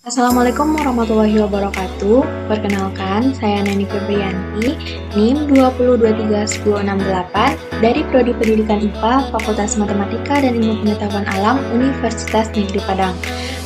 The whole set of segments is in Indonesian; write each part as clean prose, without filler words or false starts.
Assalamualaikum warahmatullahi wabarakatuh. Perkenalkan, saya Nani Febrianti, NIM 2023168 dari Prodi Pendidikan IPA, Fakultas Matematika dan Ilmu Pengetahuan Alam, Universitas Negeri Padang.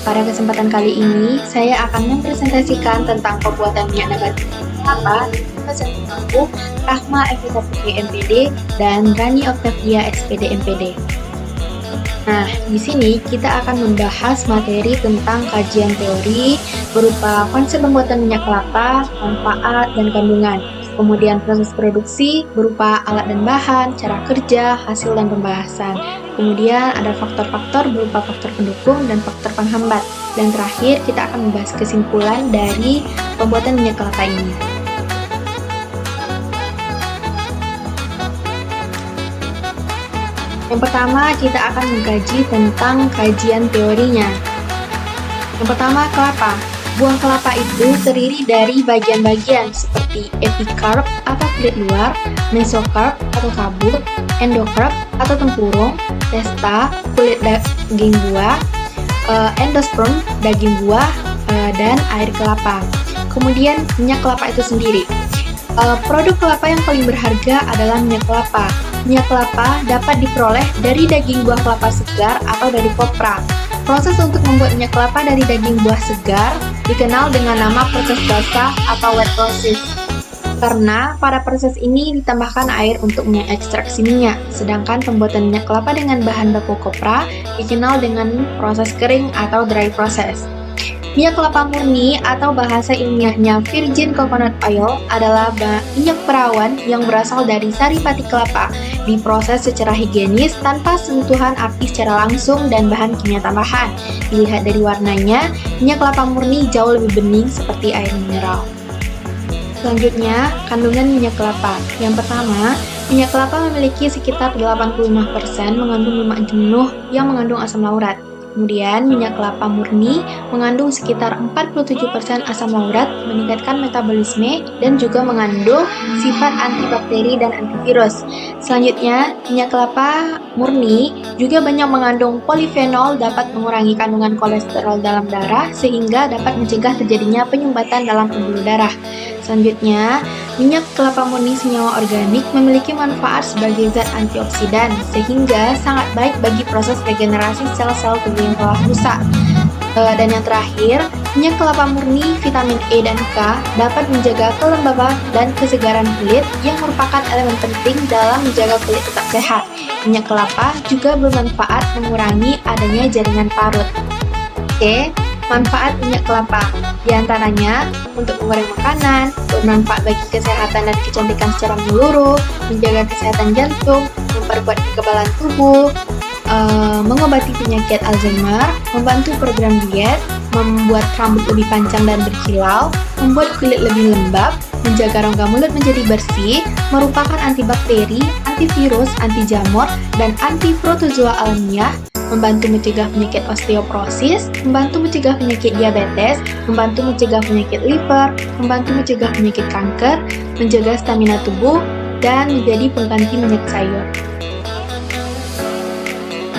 Pada kesempatan kali ini, saya akan mempresentasikan tentang pembuatan minyak nabati kelapa dengan aku, Rahma Evita Putri MPD dan Rani Octavia SPD MPD. Nah, di sini kita akan membahas materi tentang kajian teori berupa konsep pembuatan minyak kelapa, manfaat, dan kandungan. Kemudian proses produksi berupa alat dan bahan, cara kerja, hasil dan pembahasan. Kemudian ada faktor-faktor berupa faktor pendukung dan faktor penghambat. Dan terakhir kita akan membahas kesimpulan dari pembuatan minyak kelapa ini. Yang pertama, kita akan mengkaji tentang kajian teorinya. Yang pertama, kelapa. Buah kelapa itu terdiri dari bagian-bagian seperti epikarp atau kulit luar, mesokarp atau kabut, endokarp atau tempurung, testa, kulit daging buah, endosperm, daging buah, dan air kelapa. Kemudian, minyak kelapa itu sendiri. Produk kelapa yang paling berharga adalah minyak kelapa. Minyak kelapa dapat diperoleh dari daging buah kelapa segar atau dari kopra. Proses untuk membuat minyak kelapa dari daging buah segar dikenal dengan nama proses basah atau wet process. Karena pada proses ini ditambahkan air untuk mengekstraksi minyak, sedangkan pembuatan minyak kelapa dengan bahan baku kopra dikenal dengan proses kering atau dry process. Minyak kelapa murni atau bahasa ilmiahnya virgin coconut oil adalah minyak perawan yang berasal dari sari pati kelapa, diproses secara higienis tanpa sentuhan api secara langsung dan bahan kimia tambahan. Dilihat dari warnanya, minyak kelapa murni jauh lebih bening seperti air mineral. Selanjutnya, kandungan minyak kelapa. Yang pertama, minyak kelapa memiliki sekitar 85% mengandung lemak jenuh yang mengandung asam laurat. Kemudian, minyak kelapa murni mengandung sekitar 47% asam laurat, meningkatkan metabolisme, dan juga mengandung sifat antibakteri dan antivirus. Selanjutnya, minyak kelapa murni juga banyak mengandung polifenol, dapat mengurangi kandungan kolesterol dalam darah, sehingga dapat mencegah terjadinya penyumbatan dalam pembuluh darah. Selanjutnya, minyak kelapa murni senyawa organik memiliki manfaat sebagai zat antioksidan, sehingga sangat baik bagi proses regenerasi sel-sel tubuh yang telah rusak. Dan yang terakhir, minyak kelapa murni vitamin E dan K dapat menjaga kelembaban dan kesegaran kulit yang merupakan elemen penting dalam menjaga kulit tetap sehat. Minyak kelapa juga bermanfaat mengurangi adanya jaringan parut. Oke. Manfaat minyak kelapa, di antaranya untuk menggoreng makanan, bermanfaat bagi kesehatan dan kecantikan secara menyeluruh, menjaga kesehatan jantung, memperkuat kekebalan tubuh, mengobati penyakit Alzheimer, membantu program diet, membuat rambut lebih panjang dan berkilau, membuat kulit lebih lembab, menjaga rongga mulut menjadi bersih, merupakan antibakteri, antivirus, anti jamur, dan anti protozoa alamiah, membantu mencegah penyakit osteoporosis, membantu mencegah penyakit diabetes, membantu mencegah penyakit liver, membantu mencegah penyakit kanker, menjaga stamina tubuh, dan menjadi pengganti minyak sayur.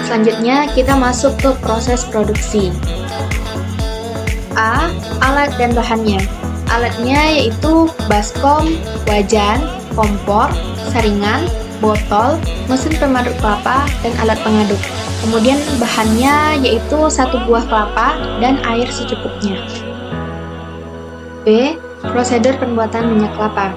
Selanjutnya, kita masuk ke proses produksi. A. Alat dan bahannya. Alatnya yaitu baskom, wajan, kompor, saringan, botol, mesin pemaduk kelapa, dan alat pengaduk. Kemudian bahannya yaitu 1 buah kelapa dan air secukupnya. B. Prosedur pembuatan minyak kelapa.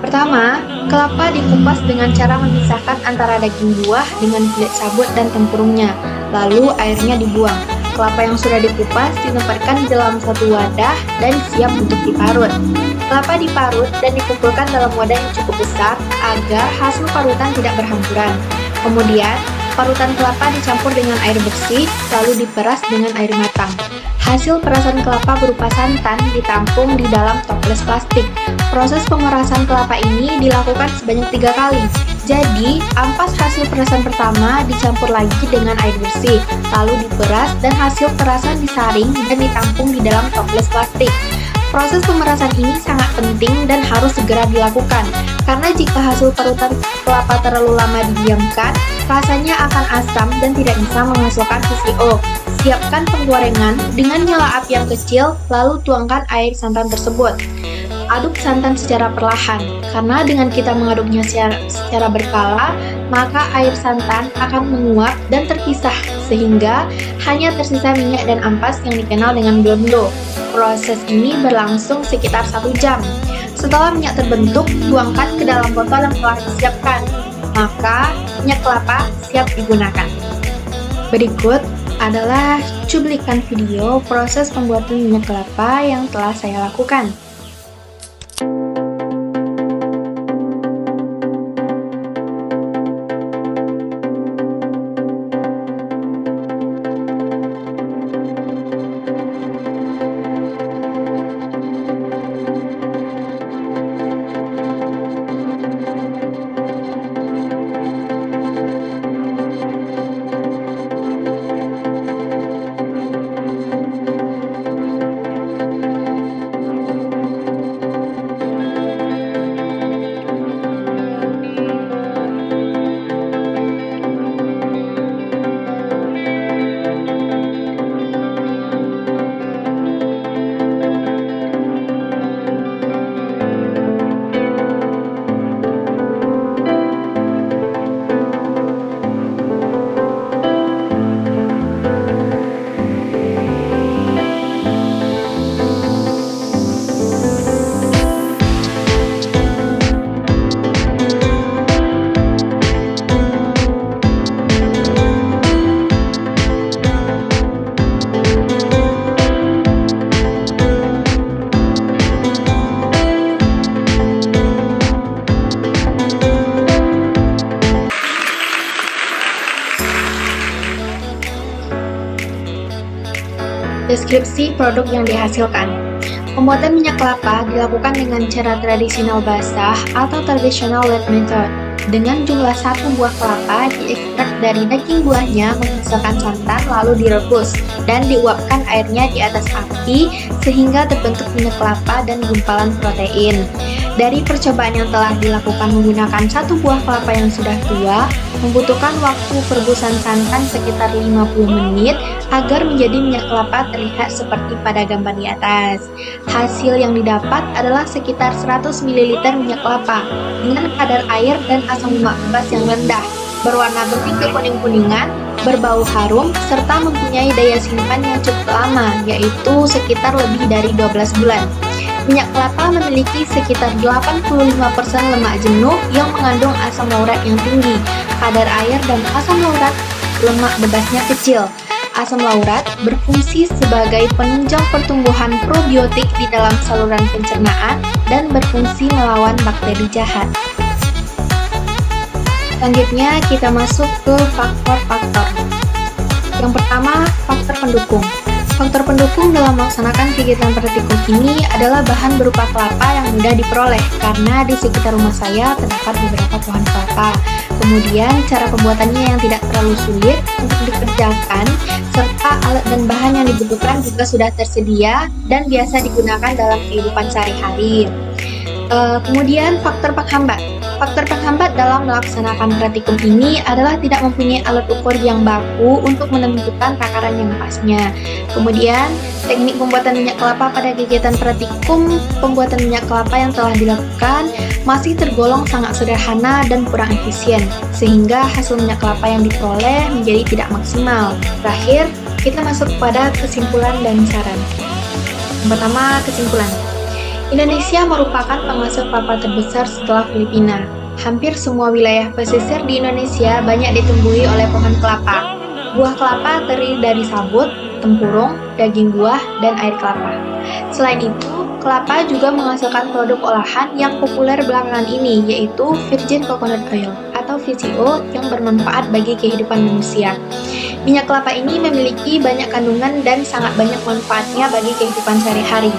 Pertama, kelapa dikupas dengan cara memisahkan antara daging buah dengan kulit sabut dan tempurungnya, lalu airnya dibuang. Kelapa yang sudah dikupas ditempatkan di dalam satu wadah dan siap untuk diparut. Kelapa diparut dan dikumpulkan dalam wadah yang cukup besar agar hasil parutan tidak berhamburan. Kemudian, parutan kelapa dicampur dengan air bersih, lalu diperas dengan air matang. Hasil perasan kelapa berupa santan ditampung di dalam toples plastik. Proses pemerasan kelapa ini dilakukan sebanyak 3 kali. Jadi, ampas hasil perasan pertama dicampur lagi dengan air bersih, lalu diperas dan hasil perasan disaring dan ditampung di dalam toples plastik. Proses pemerasan ini sangat penting dan harus segera dilakukan, karena jika hasil parutan kelapa terlalu lama didiamkan, rasanya akan asam dan tidak bisa menghasilkan VCO. Siapkan penggorengan dengan nyala api yang kecil, lalu tuangkan air santan tersebut. Aduk santan secara perlahan, karena dengan kita mengaduknya secara berkala, maka air santan akan menguap dan terpisah, sehingga hanya tersisa minyak dan ampas yang dikenal dengan blondo. Proses ini berlangsung sekitar 1 jam. Setelah minyak terbentuk, tuangkan ke dalam botol yang telah disiapkan. Maka, minyak kelapa siap digunakan. Berikut adalah cuplikan video proses pembuatan minyak kelapa yang telah saya lakukan. Deskripsi produk yang dihasilkan. Pembuatan minyak kelapa dilakukan dengan cara tradisional basah atau traditional wet method. Dengan jumlah 1 buah kelapa diekstrak dari daging buahnya menghasilkan santan lalu direbus dan diuapkan airnya di atas api sehingga terbentuk minyak kelapa dan gumpalan protein. Dari percobaan yang telah dilakukan menggunakan 1 buah kelapa yang sudah tua, membutuhkan waktu perebusan santan sekitar 50 menit agar menjadi minyak kelapa terlihat seperti pada gambar di atas. Hasil yang didapat adalah sekitar 100 ml minyak kelapa dengan kadar air dan asam lemak bebas yang rendah, berwarna bening kekuning-kuningan, berbau harum, serta mempunyai daya simpan yang cukup lama, yaitu sekitar lebih dari 12 bulan. Minyak kelapa memiliki sekitar 85% lemak jenuh yang mengandung asam laurat yang tinggi. Kadar air dan asam laurat lemak bebasnya kecil. Asam laurat berfungsi sebagai penunjang pertumbuhan probiotik di dalam saluran pencernaan dan berfungsi melawan bakteri jahat. Selanjutnya kita masuk ke faktor-faktor. Yang pertama, faktor pendukung. Faktor pendukung dalam melaksanakan kegiatan praktikum ini adalah bahan berupa kelapa yang mudah diperoleh karena di sekitar rumah saya terdapat beberapa pohon kelapa. Kemudian cara pembuatannya yang tidak terlalu sulit untuk dikerjakan serta alat dan bahan yang dibutuhkan juga sudah tersedia dan biasa digunakan dalam kehidupan sehari-hari. Kemudian faktor penghambat. Faktor penghambat dalam melaksanakan praktikum ini adalah tidak mempunyai alat ukur yang baku untuk menentukan takaran yang pasnya. Kemudian, teknik pembuatan minyak kelapa pada kegiatan praktikum pembuatan minyak kelapa yang telah dilakukan masih tergolong sangat sederhana dan kurang efisien, sehingga hasil minyak kelapa yang diperoleh menjadi tidak maksimal. Terakhir, kita masuk pada kesimpulan dan saran. Yang pertama, kesimpulan. Indonesia merupakan penghasil kelapa terbesar setelah Filipina. Hampir semua wilayah pesisir di Indonesia banyak ditumbuhi oleh pohon kelapa. Buah kelapa terdiri dari sabut, tempurung, daging buah, dan air kelapa. Selain itu, kelapa juga menghasilkan produk olahan yang populer belakangan ini, yaitu virgin coconut oil atau VCO yang bermanfaat bagi kehidupan manusia. Minyak kelapa ini memiliki banyak kandungan dan sangat banyak manfaatnya bagi kehidupan sehari-hari.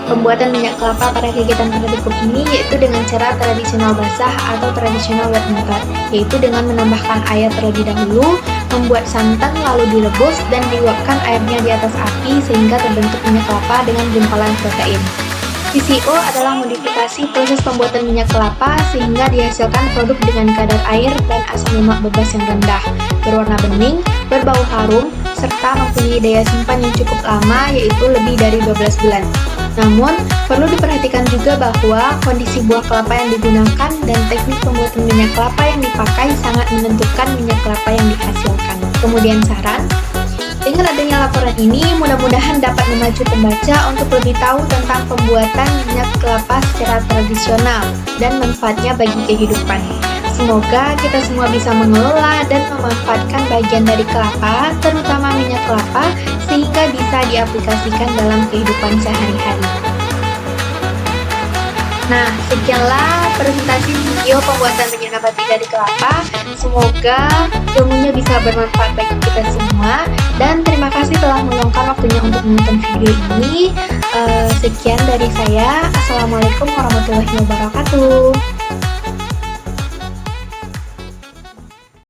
Pembuatan minyak kelapa pada kegiatan praktikum ini yaitu dengan cara tradisional basah atau tradisional wet method, yaitu dengan menambahkan air terlebih dahulu, membuat santan lalu direbus dan diuapkan airnya di atas api sehingga terbentuk minyak kelapa dengan gumpalan protein. VCO adalah modifikasi proses pembuatan minyak kelapa sehingga dihasilkan produk dengan kadar air dan asam lemak bebas yang rendah, berwarna bening, berbau harum, serta mempunyai daya simpan yang cukup lama, yaitu lebih dari 12 bulan. Namun, perlu diperhatikan juga bahwa kondisi buah kelapa yang digunakan dan teknik pembuatan minyak kelapa yang dipakai sangat menentukan minyak kelapa yang dihasilkan. Kemudian saran, dengan adanya laporan ini, mudah-mudahan dapat memacu pembaca untuk lebih tahu tentang pembuatan minyak kelapa secara tradisional dan manfaatnya bagi kehidupan. Semoga kita semua bisa mengelola dan memanfaatkan bagian dari kelapa, terutama minyak kelapa, sehingga bisa diaplikasikan dalam kehidupan sehari-hari. Nah, sekianlah presentasi video pembuatan minyak nabati dari kelapa. Semoga ilmunya bisa bermanfaat bagi kita semua. Dan terima kasih telah meluangkan waktunya untuk menonton video ini. Sekian dari saya. Assalamualaikum warahmatullahi wabarakatuh.